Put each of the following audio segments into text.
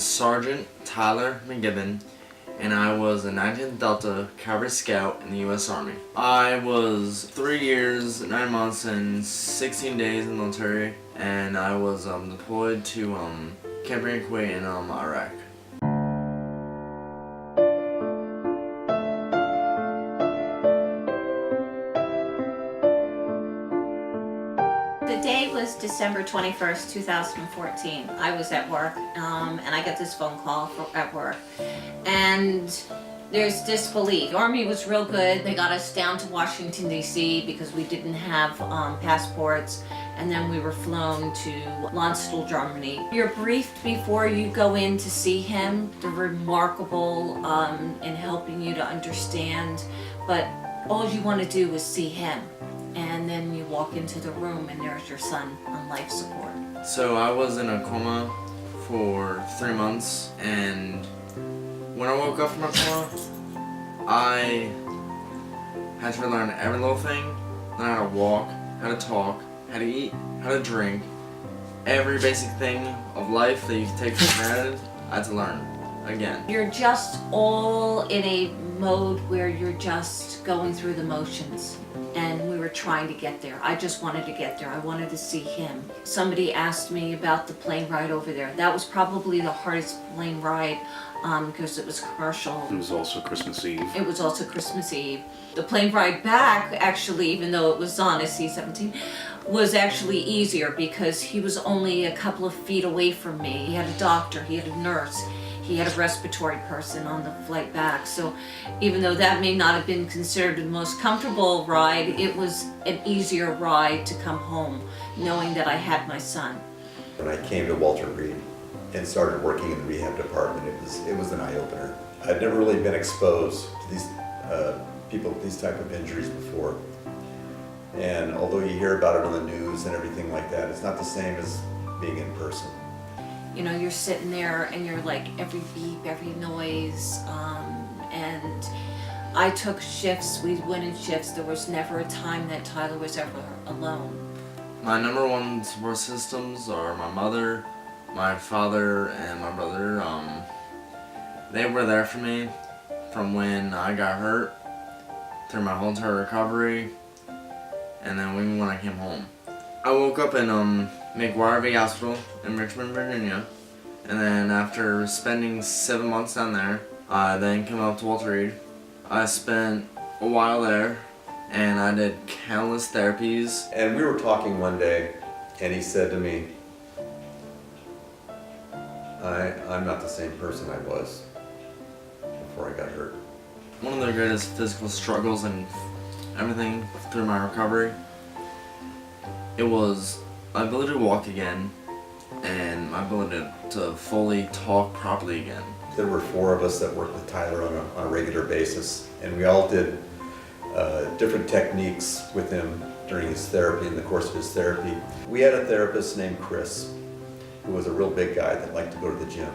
Sergeant Tyler McGibbon, and I was a 19th Delta Cavalry Scout in the U.S. Army. I was 3 years, 9 months, and 16 days in the military, and I was deployed to Camp Green Kuwait in Iraq. The day was December 21st, 2014. I was at work, and I got this phone call at work. And there's disbelief. The Army was real good. They got us down to Washington, D.C. because we didn't have passports. And then we were flown to Landstuhl, Germany. You're briefed before you go in to see him. They're remarkable in helping you to understand. But all you want to do is see him. And then you walk into the room and there's your son on life support. So I was in a coma for 3 months, and when I woke up from my coma, I had to relearn every little thing. Learn how to walk, how to talk, how to eat, how to drink. Every basic thing of life that you take for granted, I had to learn again. You're just all in a mode where you're just going through the motions. And we were trying to get there. I just wanted to get there. I wanted to see him. Somebody asked me about the plane ride over there. That was probably the hardest plane ride because it was commercial. It was also Christmas Eve. It was also Christmas Eve. The plane ride back, actually, even though it was on a C-17, was actually easier because he was only a couple of feet away from me. He had a doctor, he had a nurse. He had a respiratory person on the flight back. So even though that may not have been considered the most comfortable ride, it was an easier ride to come home, knowing that I had my son. When I came to Walter Reed and started working in the rehab department, it was an eye-opener. I'd never really been exposed to these people with these type of injuries before. And although you hear about it on the news and everything like that, it's not the same as being in person. You know, you're sitting there and you're like every beep, every noise, and I took shifts, we went in shifts. There was never a time that Tyler was ever alone. My number one support systems are my mother, my father, and my brother. They were there for me from when I got hurt, through my whole entire recovery, and then even when I came home. I woke up in McGuire VA Hospital in Richmond, Virginia, and then after spending 7 months down there, I then came up to Walter Reed. I spent a while there, and I did countless therapies. And we were talking one day, and he said to me, I'm not the same person I was before I got hurt. One of the greatest physical struggles and everything through my recovery, it was my ability to walk again and my ability to fully talk properly again. There were 4 of us that worked with Tyler on a regular basis, and we all did different techniques with him during his therapy, in the course of his therapy. We had a therapist named Chris, who was a real big guy that liked to go to the gym.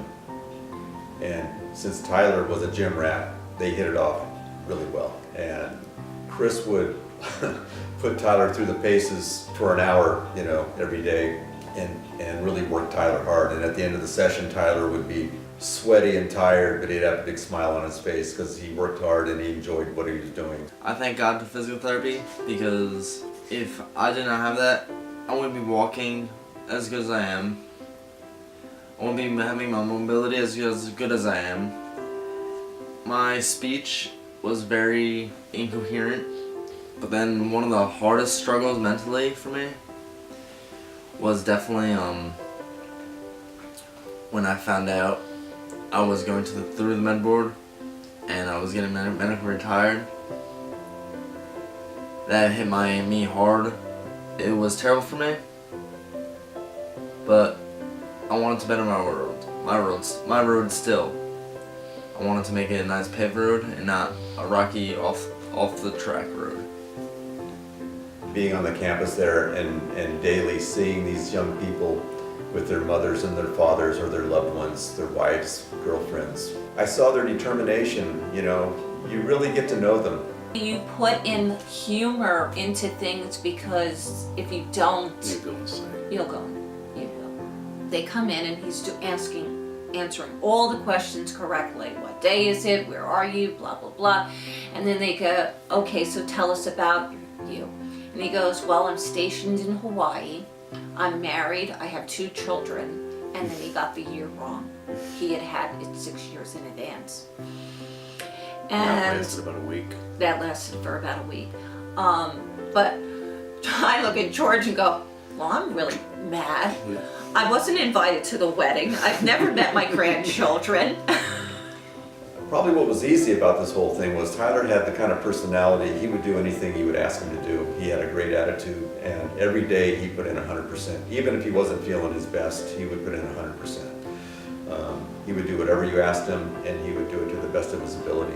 And since Tyler was a gym rat, they hit it off really well. And Chris would put Tyler through the paces for an hour, you know, every day, and really work Tyler hard. And at the end of the session, Tyler would be sweaty and tired, but he'd have a big smile on his face because he worked hard and he enjoyed what he was doing. I thank God for physical therapy, because if I did not have that, I wouldn't be walking as good as I am. I wouldn't be having my mobility as good as I am. My speech was very incoherent, but then one of the hardest struggles mentally for me was definitely when I found out I was going through the med board and I was getting medically retired. That hit me hard. It was terrible for me, but I wanted to better my road still. I wanted to make it a nice paved road and not a rocky off the track road. Being on the campus there and daily seeing these young people with their mothers and their fathers or their loved ones, their wives, girlfriends. I saw their determination, you know, you really get to know them. You put in humor into things because if you don't, You go insane. you'll go. You go. They come in and he's asking, answering all the questions correctly. What day is it? Where are you? Blah, blah, blah. And then they go, okay, so tell us about you. And he goes, well, I'm stationed in Hawaii. I'm married. I have 2 children. And then he got the year wrong. He had it 6 years in advance. That And lasted about a week. that lasted for about a week. But I look at George and go, well, I'm really mad. I wasn't invited to the wedding. I've never met my grandchildren. Probably what was easy about this whole thing was Tyler had the kind of personality, he would do anything you would ask him to do. He had a great attitude, and every day he put in 100%. Even if he wasn't feeling his best, he would put in 100%. He would do whatever you asked him, and he would do it to the best of his ability.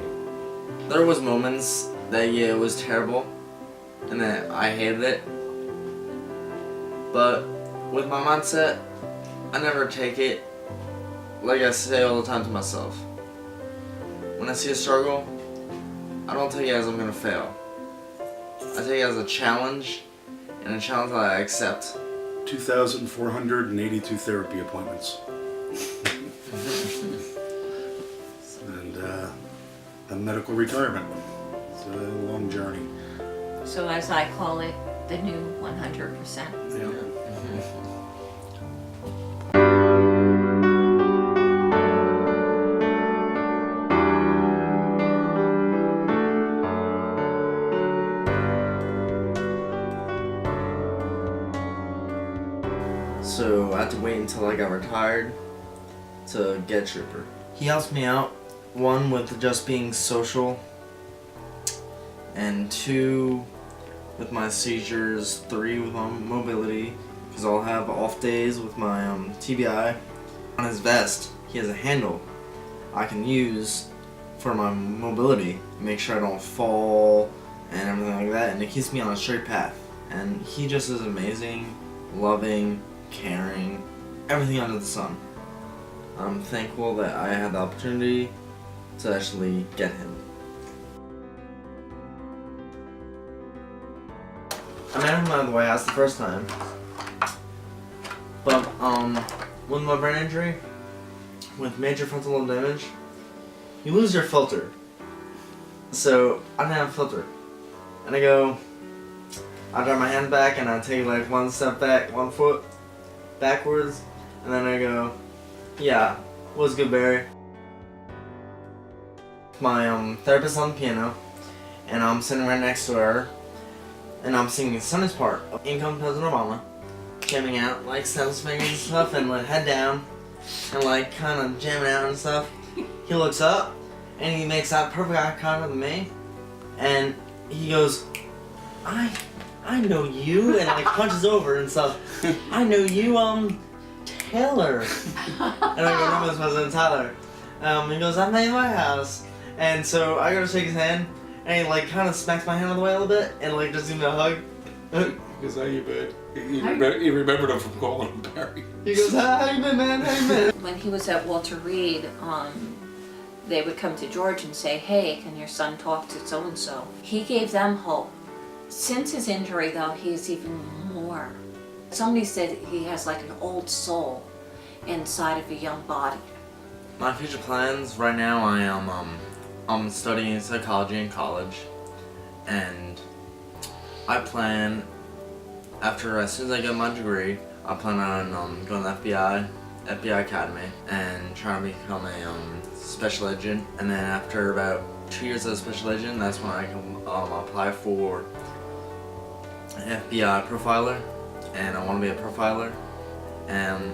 There was moments that it was terrible and that I hated it. But with my mindset, I never take it, like I say all the time to myself. When I see a struggle, I don't take it as I'm gonna fail. I take it as a challenge, and a challenge that I accept. 2,482 therapy appointments. And a medical retirement. It's a long journey. So as I call it, the new 100%. Yeah. So I had to wait until I got retired to get a trooper. He helps me out, 1 with just being social, and 2 with my seizures, 3 with my mobility, because I'll have off days with my TBI. On his vest, he has a handle I can use for my mobility, make sure I don't fall and everything like that, and it keeps me on a straight path. And he just is amazing, loving, caring, everything under the sun. I'm thankful that I had the opportunity to actually get him. I met him out of the White House the first time, but with my brain injury, with major frontal lobe damage, you lose your filter. So I didn't have a filter, and I drive my hand back and I take like 1 step back, 1 foot backwards, and then I go, yeah, what's good, Barry? My therapist on the piano, and I'm sitting right next to her, and I'm singing Sonny's part of Income President Obama, jamming out, like snapping his fingers and stuff, and like head down, and like kind of jamming out and stuff. He looks up, and he makes that perfect eye contact with me, and he goes, I know you, and like punches over and stuff. I know you, Taylor. And I go, no, Miss President Tyler. He goes, I'm at the White House. And so I go to shake his hand, and he like kind of smacks my hand on the way a little bit, and like just gives me a hug. Because how you been? He remembered him from calling him Barry. He goes, how you been, man? How you been? When he was at Walter Reed, they would come to George and say, hey, can your son talk to so-and-so? He gave them hope. Since his injury, though, he is even more. Somebody said he has like an old soul inside of a young body. My future plans right now, I'm studying psychology in college, and I plan, as soon as I get my degree, I plan on going to the FBI Academy, and trying to become a special agent. And then after about 2 years as a special agent, that's when I can apply for an FBI profiler, and I want to be a profiler. And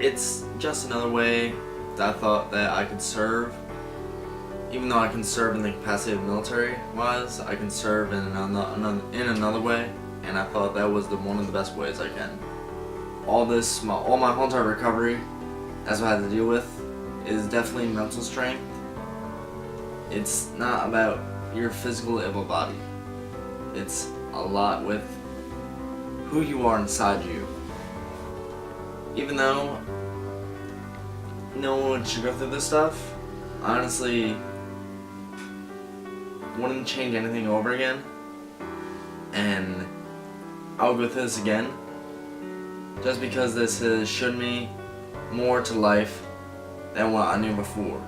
it's just another way that I thought that I could serve. Even though I can serve in the capacity of military-wise, I can serve in another way, and I thought that was one of the best ways I can. All my whole entire recovery, as I had to deal with, is definitely mental strength. It's not about your physical able body. It's a lot with who you are inside you. Even though no one should go through this stuff, I honestly wouldn't change anything over again, and I'll go through this again just because this has shown me more to life than what I knew before.